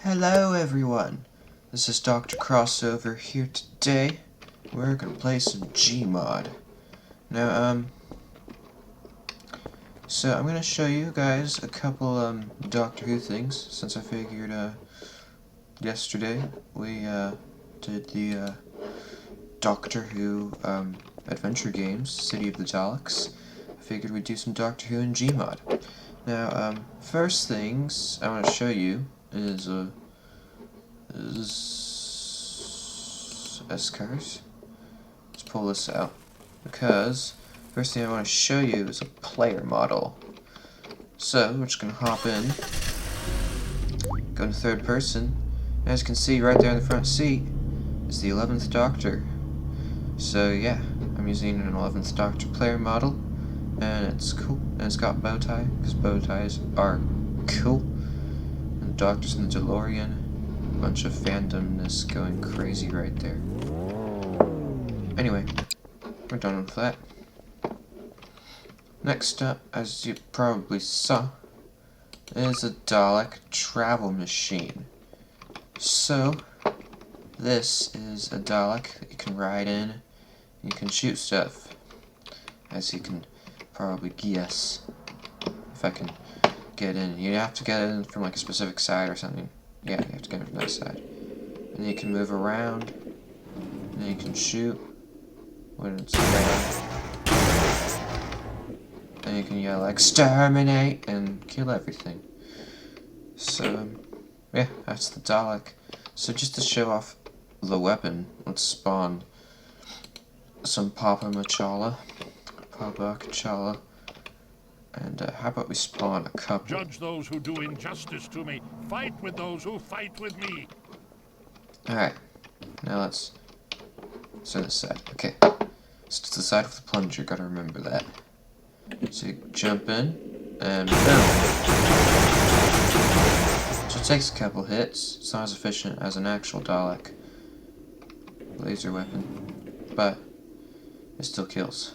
Hello everyone, this is Dr. Crossover here today. We're gonna play some Gmod. Now, so I'm gonna show you guys a couple, Doctor Who things, since I figured, yesterday we, did the, Doctor Who, adventure games, City of the Daleks. I figured we'd do some Doctor Who in Gmod. Now, first things I want to show you is S-cars. Let's pull this out, because first thing I want to show you is a player model. So we're just gonna hop in, go into third person. As you can see right there in the front seat is the 11th Doctor. So yeah, I'm using an 11th Doctor player model, and it's cool, and it's got bow tie, because bow ties are cool. And the Doctor's in the DeLorean. A bunch of fandomness going crazy right there. Anyway, we're done with that. Next up, as you probably saw, is a Dalek travel machine. So, this is a Dalek that you can ride in. You can shoot stuff, as you can probably guess. If I can get in, you have to get in from like a specific side or something. Yeah, you have to get in from that side. And you can move around, and you can shoot when it's red. And you can yell "Exterminate!" and kill everything. So, yeah, that's the Dalek. So just to show off the weapon, let's spawn some Papa Machala. And how about we spawn a couple? Judge those who do injustice to me. Fight with those who fight with me. Alright, now let's set this aside. Okay, so to the side with the plunger, gotta remember that. So you jump in, and boom! So it takes a couple hits. It's not as efficient as an actual Dalek laser weapon, but it still kills.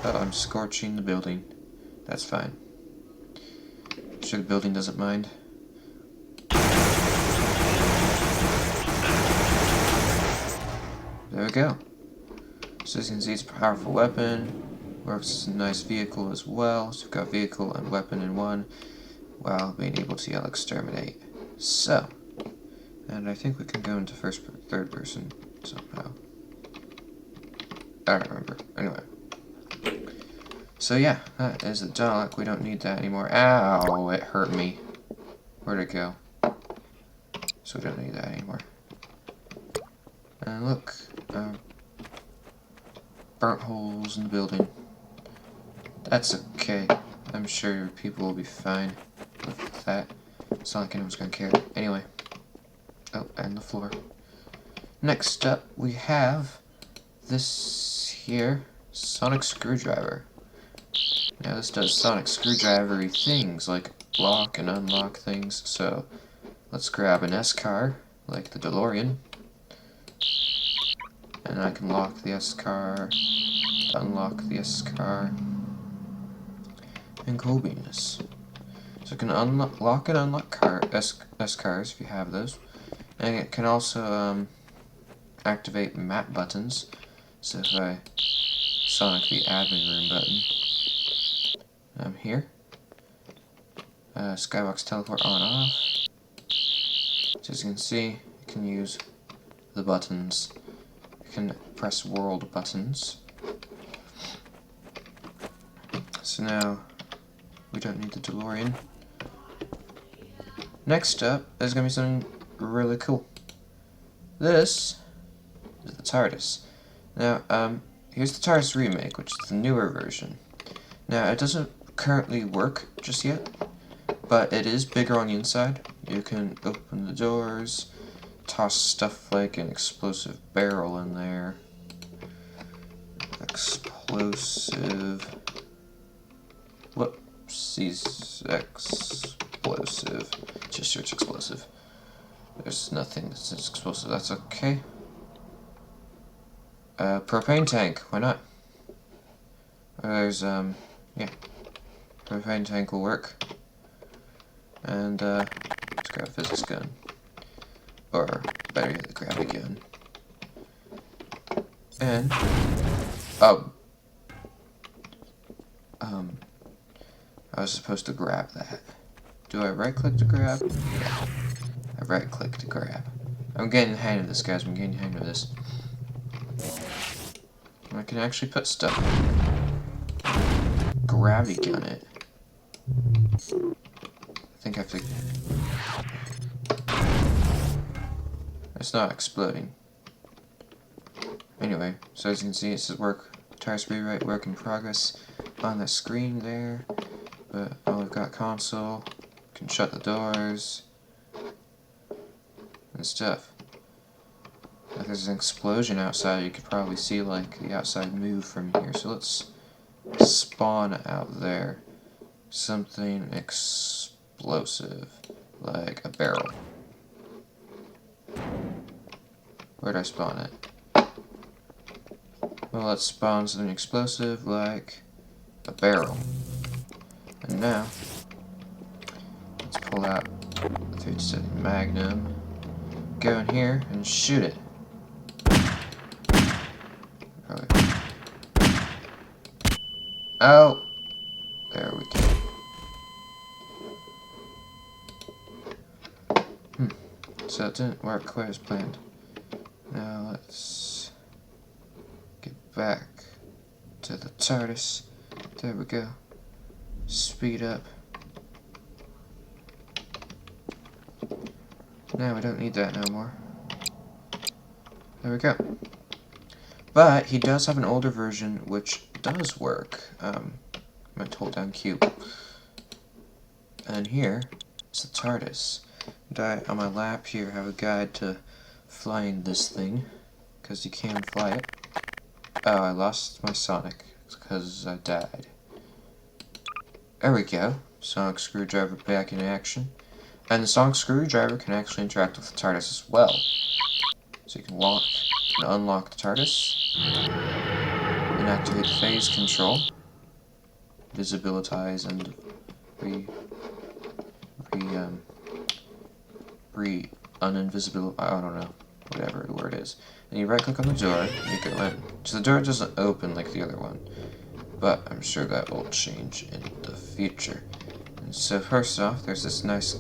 Oh, I'm scorching the building. That's fine. Sure the building doesn't mind. There we go. So as you can see, it's a powerful weapon. Works as a nice vehicle as well. So we've got vehicle and weapon in one, while being able to yell "Exterminate." So, and I think we can go into third person somehow. I don't remember. Anyway. So yeah, that is a Dalek. We don't need that anymore. Ow, it hurt me. Where'd it go? So we don't need that anymore. And look, burnt holes in the building. That's okay. I'm sure people will be fine with that. It's not like anyone's gonna care. Anyway. Oh, and the floor. Next up, we have this here sonic screwdriver. Now this does sonic screwdriver-y things, like lock and unlock things, so let's grab an S-car, like the DeLorean, and I can lock the S-car, unlock the S-car, and cool beanness. So it can lock and unlock S-cars if you have those, and it can also activate map buttons, so if I sonic the admin room button, I'm here. Skybox teleport on off. So as you can see, you can use the buttons. You can press world buttons. So now, we don't need the DeLorean. Next up is going to be something really cool. This is the TARDIS. Now, here's the TARDIS remake, which is the newer version. Now, it doesn't currently work just yet, but it is bigger on the inside. You can open the doors, toss stuff like an explosive barrel in there. Explosive. Whoopsies. Explosive. Just search explosive. There's nothing that says explosive. That's okay. Propane tank. Why not? There's, yeah. propane tank will work. And let's grab a physics gun. Or better yet, grab a gun. And I was supposed to grab that. Do I right click to grab? Yeah. I right click to grab. I'm getting the hang of this, guys. I'm getting the hang of this. I can actually put stuff. Gravity gun it. I think I have to. It's not exploding. Anyway, so as you can see, it says TARDIS rewrite work in progress on the screen there. But oh, we've got console. Can shut the doors and stuff. If there's an explosion outside, you could probably see like the outside move from here. So let's spawn out there something explosive, like a barrel. Where'd I spawn it? Well, let's spawn something explosive like a barrel. And now, let's pull out a 37 Magnum, go in here and shoot it. Probably. Oh! There we go. So it didn't work quite as planned. Now let's get back to the TARDIS. There we go. Speed up. Now we don't need that no more. There we go. But he does have an older version which does work. I'm going to hold down Q. And here is the TARDIS. And on my lap here I have a guide to flying this thing, because you can fly it. Oh, I lost my Sonic because I died. There we go. Sonic Screwdriver back in action. And the Sonic Screwdriver can actually interact with the TARDIS as well. So you can lock and unlock the TARDIS, and activate the phase control, visibilize and uninvisible, I don't know, whatever the word is. And you right click on the door, and you go in. So the door doesn't open like the other one, but I'm sure that will change in the future. And so first off, there's this nice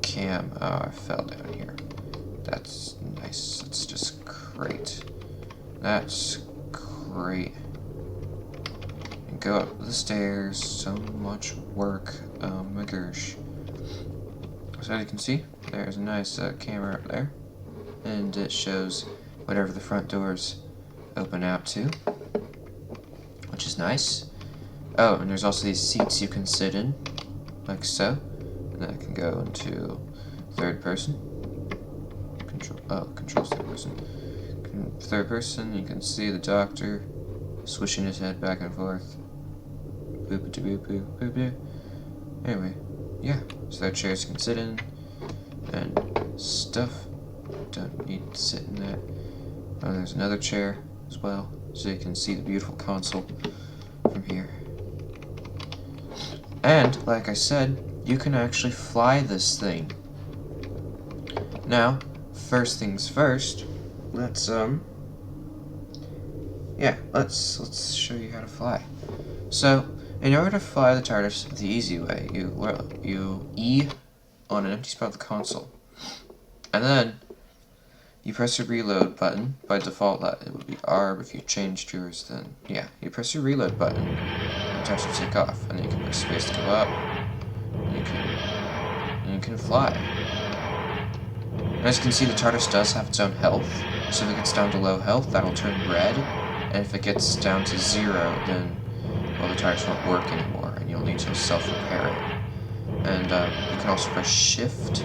cam. Oh, I fell down here. That's nice. That's just great. That's great. And go up the stairs. So much work. Oh my gosh. So as you can see, there's a nice camera up there. And it shows whatever the front doors open out to, which is nice. Oh, and there's also these seats you can sit in, like so. And that can go into third person. Controls third person. Third person, you can see the doctor swishing his head back and forth. Boop boop boop boop boop. Anyway, yeah. So there are chairs you can sit in and stuff. Don't need to sit in that. Oh, there's another chair as well, so you can see the beautiful console from here. And like I said, you can actually fly this thing. Now, first things first, let's show you how to fly. So, in order to fly the TARDIS the easy way, you E on an empty spot of the console, and then you press the reload button. By default, it would be R, but if you changed yours, then yeah, you press your reload button, and TARDIS will take off, and then you can press space to go up, and you can fly. As you can see, the TARDIS does have its own health, so if it gets down to low health, that'll turn red, and if it gets down to 0, then, well, the TARDIS won't work anymore, and you'll need to self-repair it. And you can also press shift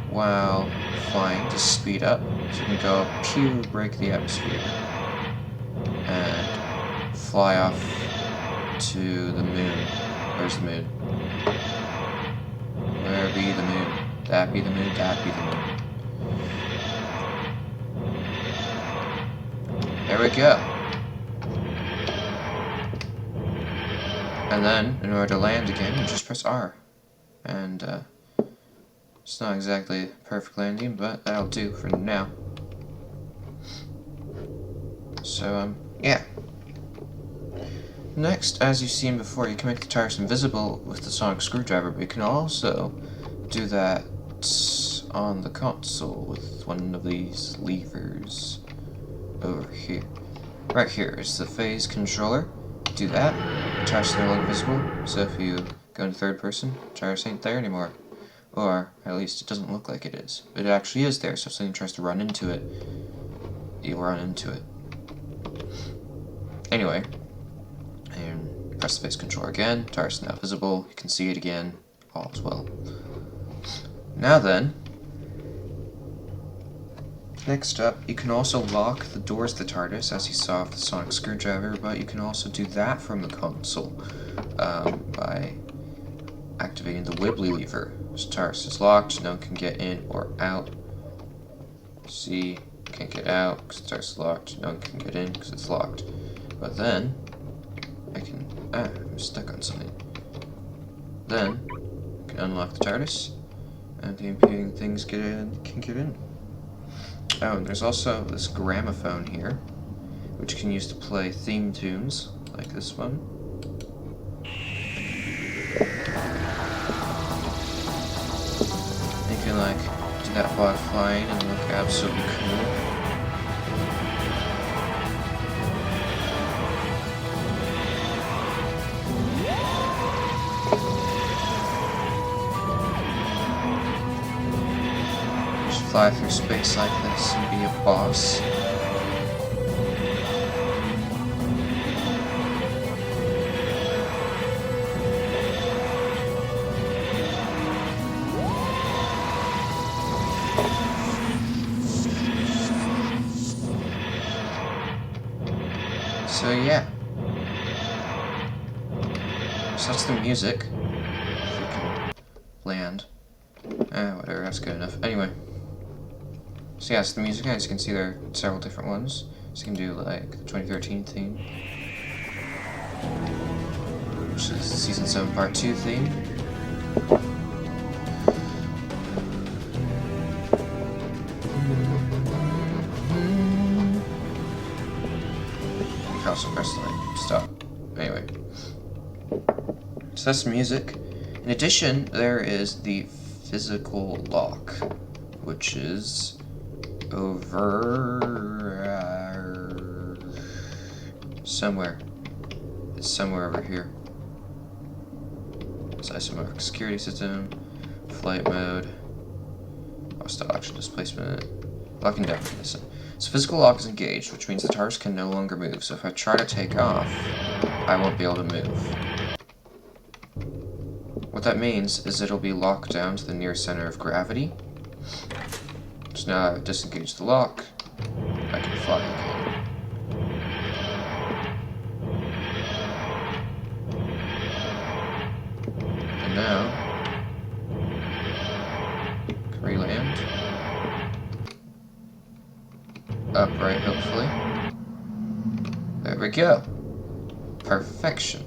while flying to speed up, so you can go up, pew, break the atmosphere, and fly off to the moon. Where's the moon? Where be the moon? That be the moon, that be the moon. There we go. And then, in order to land again, you just press R. And, it's not exactly perfect landing, but that'll do for now. So, yeah. Next, as you've seen before, you can make the TARDIS invisible with the sonic screwdriver, but you can also do that on the console with one of these levers over here. Right here is the phase controller. Do that, the TARDIS is no longer visible, so if you go into third person, TARDIS ain't there anymore. Or, at least it doesn't look like it is. But it actually is there, so if something tries to run into it, you'll run into it. Anyway, and press the phase controller again, TARDIS is now visible, you can see it again, all is well. Now then, next up, you can also lock the doors of the TARDIS, as you saw with the sonic screwdriver, but you can also do that from the console by activating the wibbly lever. So TARDIS is locked, no one can get in or out. See, can't get out because the TARDIS is locked, no one can get in because it's locked. But then, I'm stuck on something. Then, you can unlock the TARDIS, and the impeding things can get in. Oh, and there's also this gramophone here, which you can use to play theme tunes, like this one. You can, like, do that while flying and look absolutely cool. Fly through space like this and be a boss. So yeah. So that's the music. If we can land. Whatever, that's good enough. Anyway. So yeah, it's the music, as you can see there are several different ones. So you can do like the 2013 theme, which is the Season 7 Part 2 theme. You can also press like stop. Anyway. So that's the music. In addition, there is the physical lock, which is over somewhere. It's somewhere over here. It's isomorphic security system, flight mode, hostile action displacement, locking down mechanism. So physical lock is engaged, which means the TARDIS can no longer move. So if I try to take off, I won't be able to move. What that means is it'll be locked down to the near center of gravity. So now I've disengaged the lock, I can fly again. And now, can we land? Upright, hopefully. There we go. Perfection.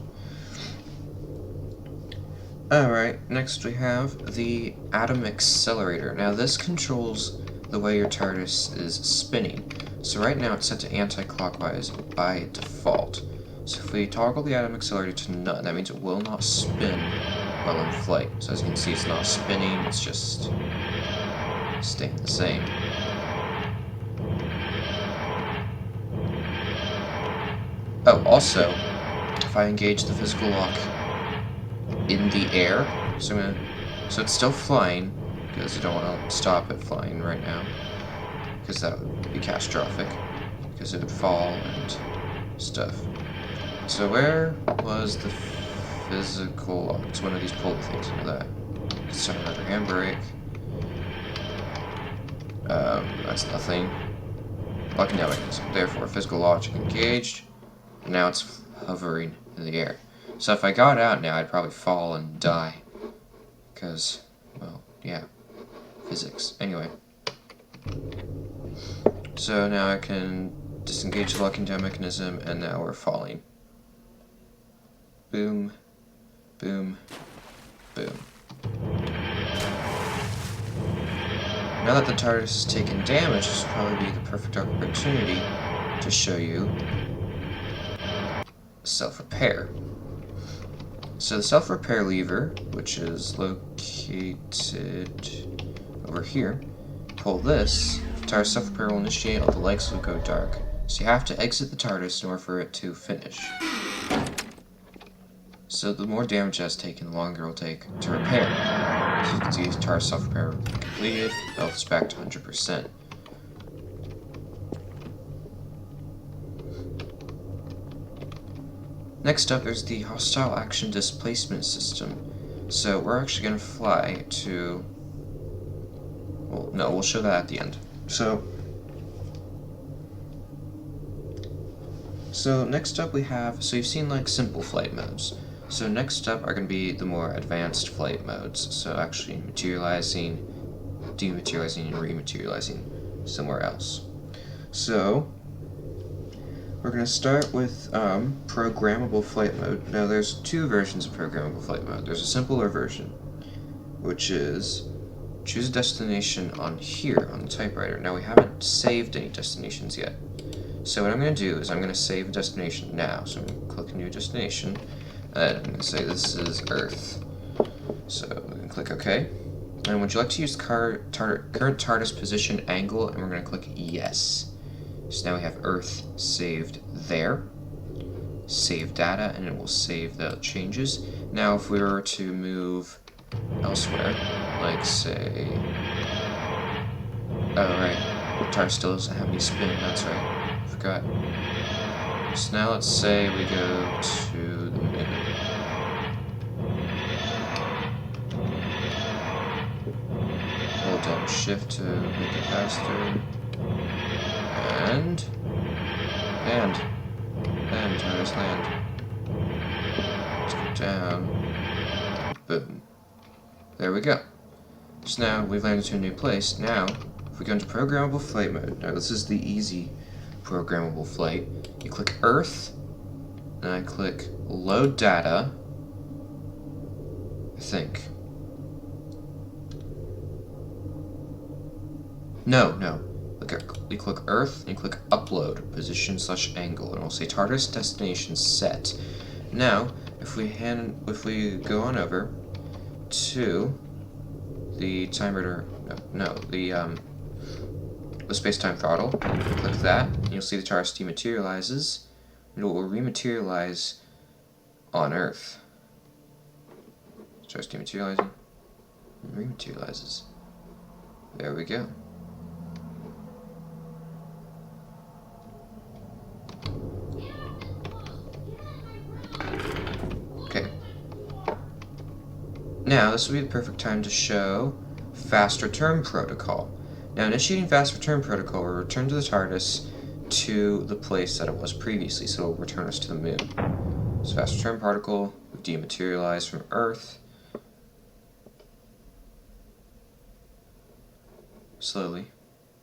Alright, next we have the Atom Accelerator. Now this controls the way your TARDIS is spinning. So right now it's set to anti-clockwise by default. So if we toggle the Atom Accelerator to none, that means it will not spin while in flight. So as you can see, it's not spinning, it's just staying the same. Oh, also, if I engage the physical lock in the air, so it's still flying, because I don't want to stop it flying right now, because that would be catastrophic, because it would fall and stuff. So where was the physical lock? It's one of these pulley things, you know that. Start another handbrake. That's nothing. Locking down mechanism. Therefore, physical logic engaged. And now it's hovering in the air. So if I got out now, I'd probably fall and die. Because, well, yeah. Physics. Anyway. So now I can disengage the locking down mechanism, and now we're falling. Boom. Boom. Boom. Now that the TARDIS has taken damage, this will probably be the perfect opportunity to show you self-repair. So the self-repair lever, which is located over here, pull this, TARDIS self-repair will initiate, all the lights will go dark. So you have to exit the TARDIS in order for it to finish. So the more damage it has taken, the longer it will take to repair. As you can see, TARDIS self-repair completed, health is back to 100%. Next up, there's the hostile action displacement system. So we're actually going to fly to... Well, no, we'll show that at the end. So next up we have... So you've seen like simple flight modes. So next up are going to be the more advanced flight modes. So actually materializing, dematerializing, and rematerializing somewhere else. So we're going to start with programmable flight mode. Now there's two versions of programmable flight mode. There's a simpler version, which is choose a destination on here on the typewriter. Now we haven't saved any destinations yet. So what I'm going to do is I'm going to save a destination now. So I'm going to click new destination, and I'm going to say this is Earth. So I'm going to click OK. And would you like to use current TARDIS position angle? And we're going to click yes. So now we have Earth saved there. Save data, and it will save the changes. Now if we were to move elsewhere, like say... Oh right, TARDIS still doesn't have any spin, that's right. Forgot. So now let's say we go to the moon. Hold down shift to make it faster. And TARDIS land. Let's go down. Boom. There we go. So now we've landed to a new place. Now, if we go into programmable flight mode, now this is the easy programmable flight. You click Earth, and I click Load Data, I think. No. You click Earth, and you click Upload, position/angle, and it'll say TARDIS destination set. Now, if we go on over to the timer, the space-time throttle, click that, and you'll see the TARDIS dematerializes, and it will rematerialize on Earth. TARDIS dematerializing, and rematerializes. There we go. Okay. Now, this will be the perfect time to show Fast Return Protocol. Now, initiating Fast Return Protocol will return to the TARDIS to the place that it was previously, so it will return us to the moon. So Fast Return Protocol will dematerialize from Earth slowly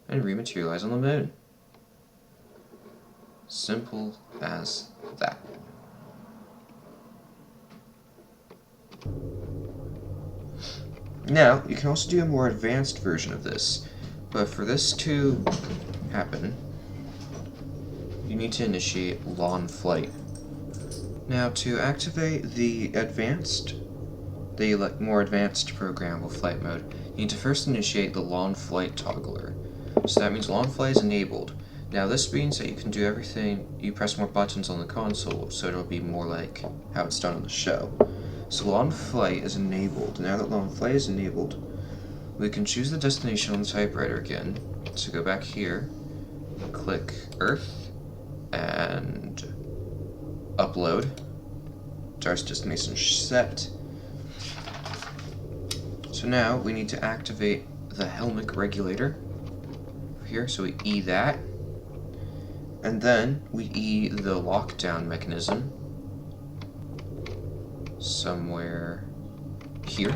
and rematerialize on the moon. Simple as that. Now, you can also do a more advanced version of this, but for this to happen, you need to initiate lawn flight. Now, to activate the more advanced programmable flight mode, you need to first initiate the lawn flight toggler. So that means lawn flight is enabled. Now, this means that you can do everything, you press more buttons on the console, so it'll be more like how it's done on the show. So lawn flight is enabled. Now that lawn flight is enabled, we can choose the destination on the typewriter again. So go back here, click Earth, and upload. TARDIS destination set. So now we need to activate the helmet regulator here. So we E that, and then we E the lockdown mechanism somewhere here.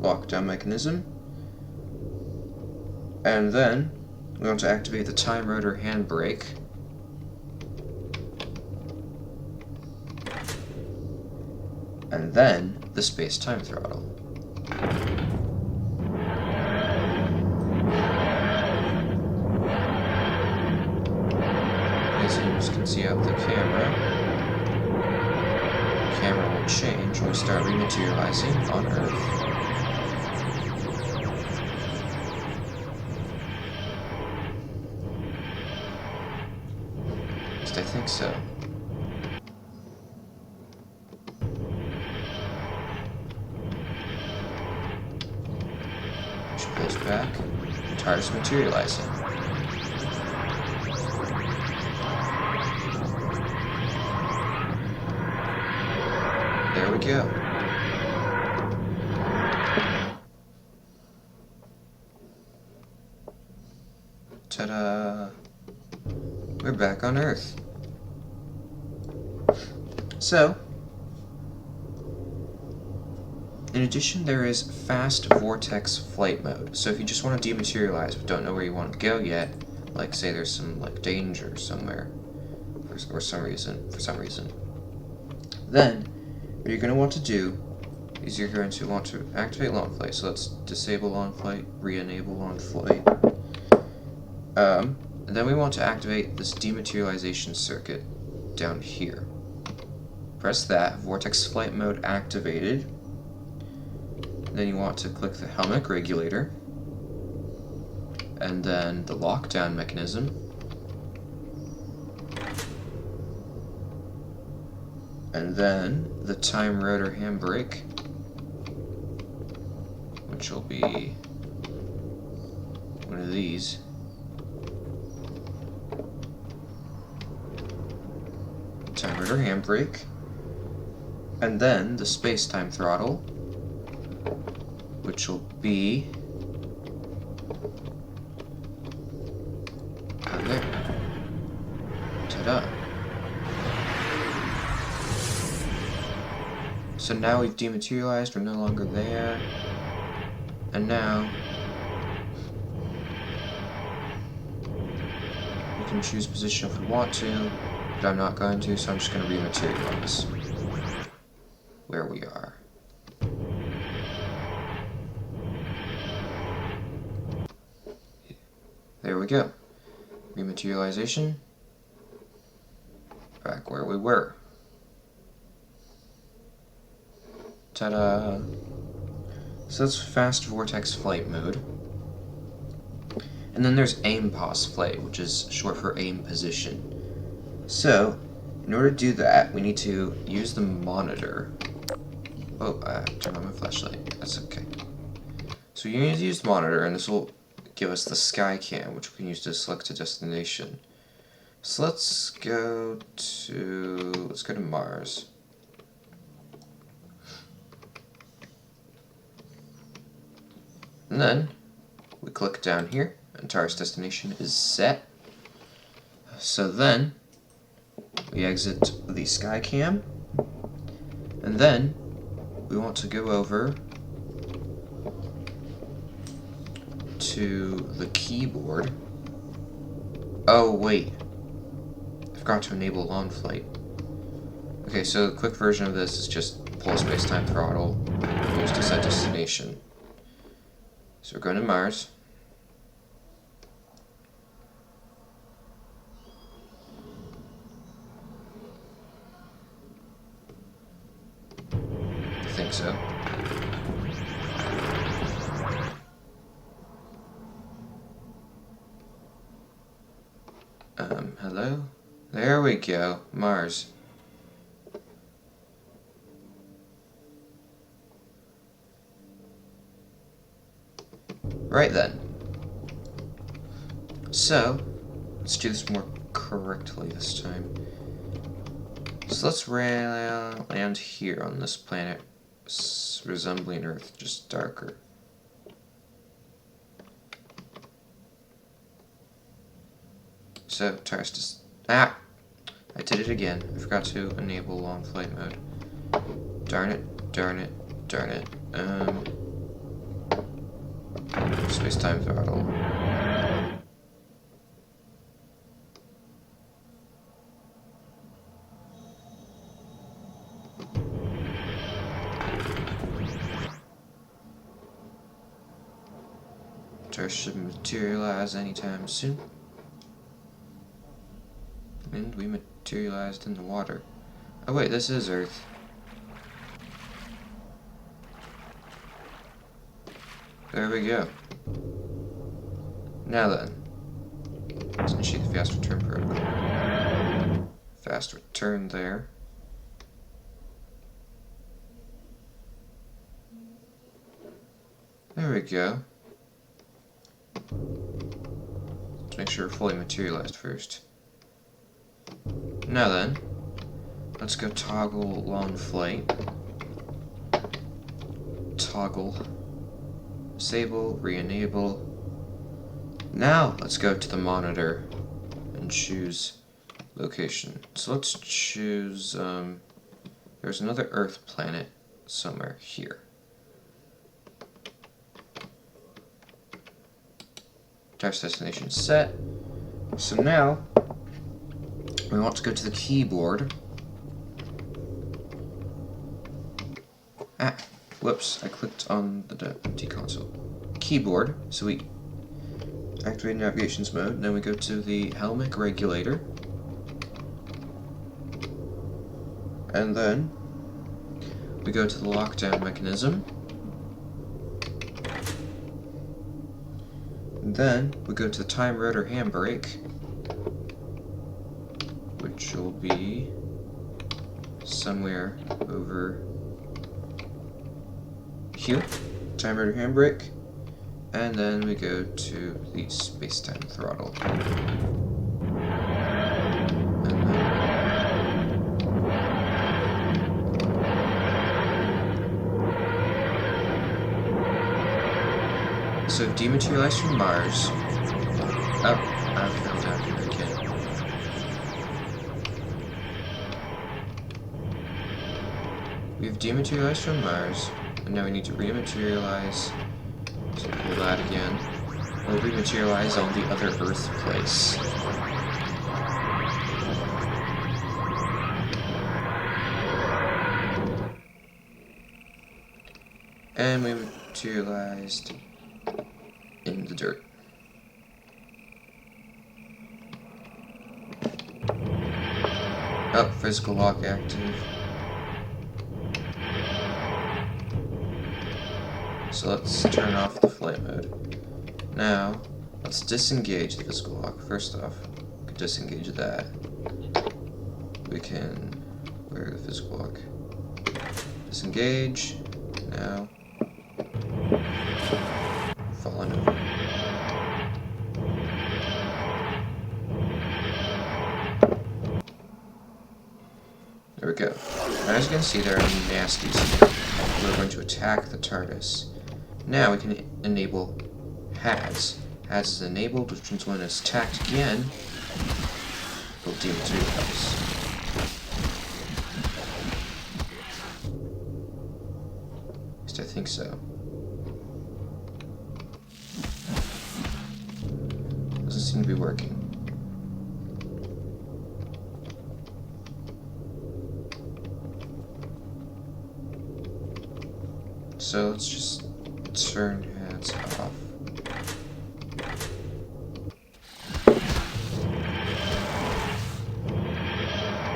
Lockdown mechanism. And then we want to activate the time rotor handbrake. and then the space-time throttle. As you can see out the camera will change when we start rematerializing on Earth. At least I think so. She pulls back, and TARDIS materializing. There we go. Ta-da! We're back on Earth. So, in addition, there is fast vortex flight mode. So if you just want to dematerialize but don't know where you want to go yet, like say there's some danger somewhere, for some reason, then what you're going to want to do is you're going to want to activate launch flight. So let's disable launch flight, re-enable launch flight. And then we want to activate this dematerialization circuit down here. Press that, vortex flight mode activated. Then you want to click the helmet regulator, and then the lockdown mechanism, and then the time rotor handbrake, which will be one of these. Time rotor handbrake, and then the space-time throttle, which will be down there. Ta-da! So now we've dematerialized, we're no longer there, and now we can choose position if we want to, but I'm not going to, so I'm just going to rematerialize where we are. There we go. Rematerialization. Back where we were. Ta-da! So that's fast vortex flight mode. And then there's aim pause flight, which is short for aim position. So, in order to do that, we need to use the monitor. Oh, turn on my flashlight. That's okay. So you need to use the monitor, and this will give us the sky cam, which we can use to select a destination. So let's go to Mars. And then we click down here, and TARDIS destination is set. So then we exit the sky cam, and then we want to go over to the keyboard. Oh wait, I forgot to enable launch flight. Okay, so the quick version of this is just pull space-time throttle, use to set destination. So we're going to Mars. I think so. Hello? There we go, Mars. Right then. So, let's do this more correctly this time. So let's land here on this planet, resembling Earth, just darker. So, TARDIS just... I did it again. I forgot to enable long flight mode. Darn it, darn it, darn it. Space-time throttle. TARDIS should materialize anytime soon. And we materialized in the water. Oh wait, this is Earth. There we go. Now then, let's initiate the fast return protocol. Fast return there. There we go. Let's make sure we're fully materialized first. Now then, let's go toggle long flight. Toggle. Disable, re-enable. Now, let's go to the monitor and choose location. So let's choose, there's another Earth planet somewhere here. TARDIS destination set. So now, we want to go to the keyboard. Whoops, I clicked on the empty console. Keyboard, so we activate navigations mode, and then we go to the helmet regulator. And then we go to the lockdown mechanism. And then we go to the time rotor handbrake, which will be somewhere over here. Time rotor handbrake. And then we go to the space-time throttle. So we've dematerialized from Mars. Oh, I fell down here again. We've dematerialized from Mars, and now we need to rematerialize. So pull that again. Or rematerialize on the other Earth place. And we materialized in the dirt. Oh, physical lock active. So let's turn off the flight mode. Now, let's disengage the physical lock. First off, we can disengage that. We can, where the physical lock? Disengage. Now, falling over. There we go. Now, as you can see, there are nasties here. We're going to attack the TARDIS. Now we can enable HADS. HADS is enabled, which means when it's attacked again, it will dematerialize. At least I think so. Doesn't seem to be working. So let's just turn HADS off.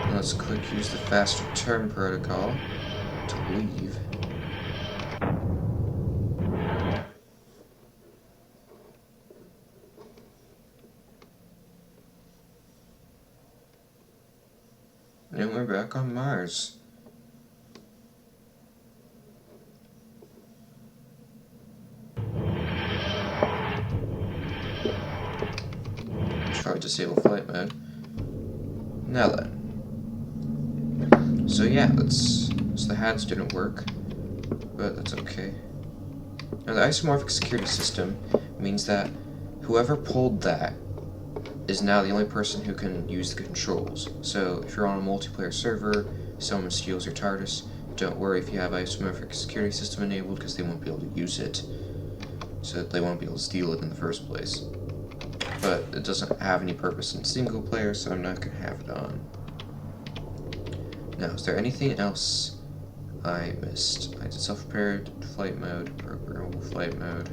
And let's click use the fast return protocol to leave. And we're back on Mars. Try disable flight mode. Now then. So yeah, so the HADS didn't work, but that's okay. Now the isomorphic security system means that whoever pulled that is now the only person who can use the controls. So if you're on a multiplayer server, someone steals your TARDIS, don't worry if you have isomorphic security system enabled, because they won't be able to use it. So they won't be able to steal it in the first place. But it doesn't have any purpose in single player, so I'm not going to have it on. Now, is there anything else I missed? I did self-prepared flight mode, programmable flight mode.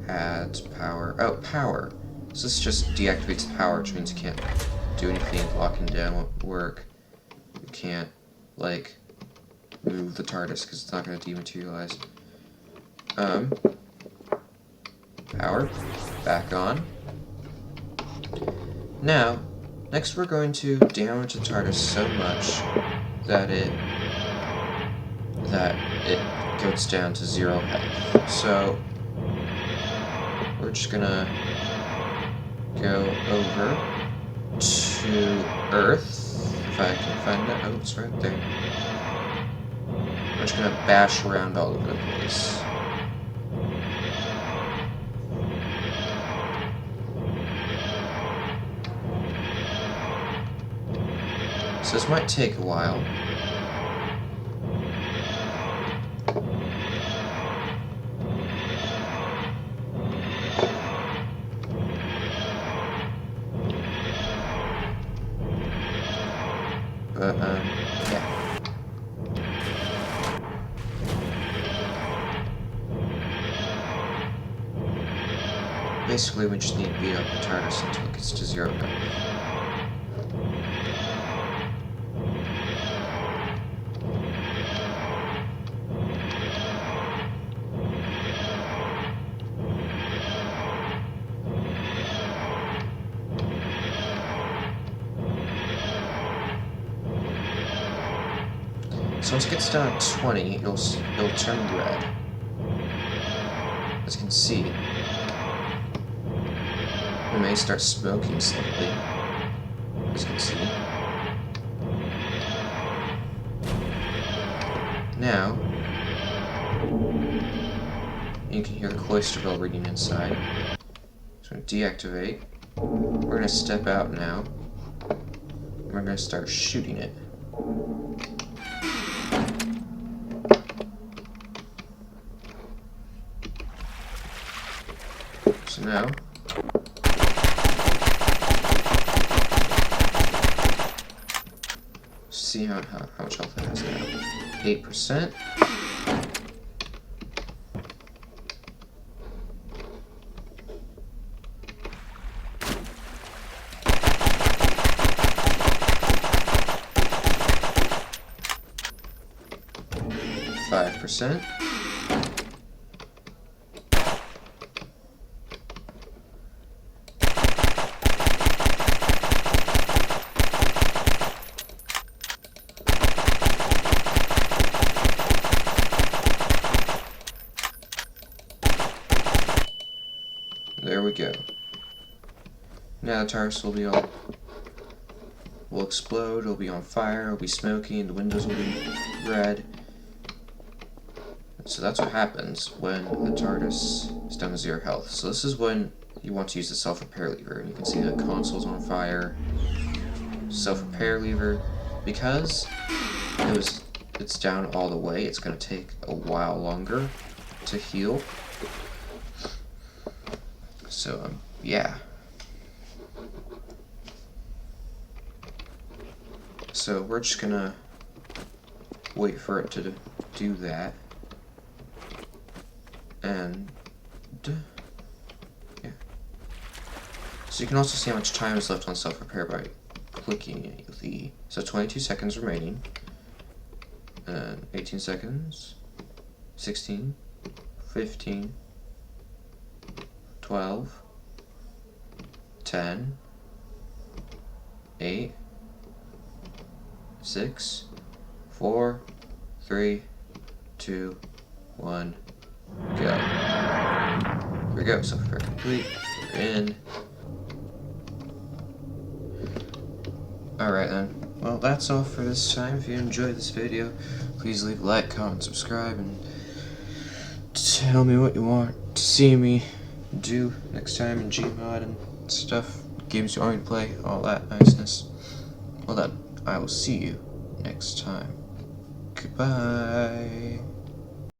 adds power. Oh, power. So this just deactivates the power, which means you can't do anything. Locking down won't work. You can't, like, move the TARDIS because it's not going to dematerialize. Power. Back on. Now, next we're going to damage the TARDIS so much that it goes down to 0 health. So we're just gonna go over to Earth, if I can find it. Oh, it's right there. We're just gonna bash around all over the place. So this might take a while. But, yeah. Basically, we just need to beat up the TARDIS until it gets to 0 health. So once it gets down to 20, it'll turn red. As you can see, it may start smoking slightly. As you can see. Now, you can hear the cloister bell ringing inside. So I'm going to deactivate. We're going to step out now. We're going to start shooting it. So now, see how much health it has now. 8%. %. There we go. Now the TARDIS will explode, it'll be on fire, it'll be smoky, and the windows will be red. So that's what happens when the TARDIS is down to 0 health. So this is when you want to use the self-repair lever. And you can see the console's on fire. Self-repair lever. Because it's down all the way, it's going to take a while longer to heal. So, yeah. So we're just gonna wait for it to do that. And yeah. So you can also see how much time is left on self-repair by clicking the... So 22 seconds remaining. 18 seconds. 16. 15. 12. 10. 8. 6. 4. 3. 2. 1. Go. Here we go. Self-repair complete. We're in. Alright then. Well, that's all for this time. If you enjoyed this video, please leave a like, comment, subscribe, and tell me what you want to see me do next time in Gmod and stuff. Games you want me to play, all that niceness. Well then, I will see you next time. Goodbye.